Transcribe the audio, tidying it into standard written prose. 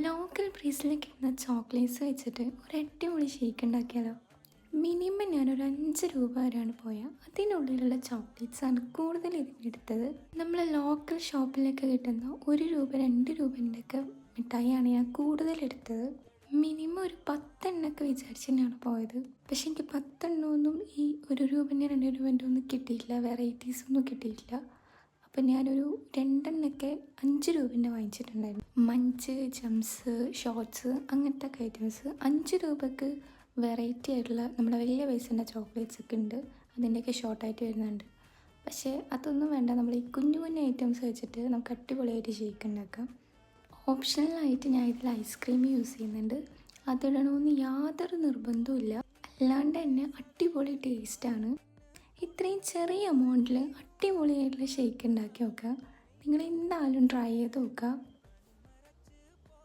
Local പ്രൈസിൽ കിട്ടുന്ന chocolates വെച്ചിട്ട് ഒരു അടിപൊളി ഷേക്ക് ഉണ്ടാക്കിയാലോ. മിനിമം ഞാനൊരു 5 രൂപ വരെയാണ് പോയത്. അതിനുള്ളിലുള്ള ചോക്ലേറ്റ്സാണ് കൂടുതൽ ഇതിനെടുത്തത്. നമ്മൾ ലോക്കൽ ഷോപ്പിലൊക്കെ കിട്ടുന്ന 1 രൂപ 2 രൂപേൻ്റെ ഒക്കെ മിഠായിയാണ് ഞാൻ കൂടുതലെടുത്തത്. മിനിമം ഒരു 10 എണ്ണമൊക്കെ വിചാരിച്ച് തന്നെയാണ് പോയത്. പക്ഷെ എനിക്ക് 10 എണ്ണമൊന്നും ഈ 1 രൂപേൻ്റെ 2 രൂപേൻ്റെ ഒന്നും കിട്ടിയില്ല, വെറൈറ്റീസ് ഒന്നും കിട്ടിയില്ല. അപ്പം ഞാനൊരു 2 എണ്ണമൊക്കെ 5 രൂപേൻ്റെ വാങ്ങിച്ചിട്ടുണ്ടായിരുന്നു. മഞ്ച്, ജംസ്, ഷോർട്സ് അങ്ങനത്തെ ഒക്കെ ഐറ്റംസ്. 5 രൂപക്ക് വെറൈറ്റി ആയിട്ടുള്ള നമ്മുടെ വലിയ പൈസേൻ്റെ ചോക്ലേറ്റ്സ് ഒക്കെ ഉണ്ട്, അതിൻ്റെയൊക്കെ ഷോർട്ടായിട്ട് വരുന്നുണ്ട്. പക്ഷേ അതൊന്നും വേണ്ട, നമ്മൾ ഈ കുഞ്ഞു കുഞ്ഞു ഐറ്റംസ് വെച്ചിട്ട് നമുക്ക് അടിപൊളിയായിട്ട് ഷേക്ക് ഉണ്ടാക്കാം. ഓപ്ഷണലായിട്ട് ഞാൻ ഇതിൽ ഐസ്ക്രീം യൂസ് ചെയ്യുന്നുണ്ട്. അതിടണമെന്ന് യാതൊരു നിർബന്ധവും ഇല്ല, അല്ലാണ്ട് തന്നെ അടിപൊളി ടേസ്റ്റാണ്. ഇത്രയും ചെറിയ എമൗണ്ടിൽ അടിപൊളിയായിട്ടുള്ള ഷേക്ക് ഉണ്ടാക്കി നോക്കുക. നിങ്ങൾ എന്തായാലും ട്രൈ ചെയ്ത് നോക്കുക.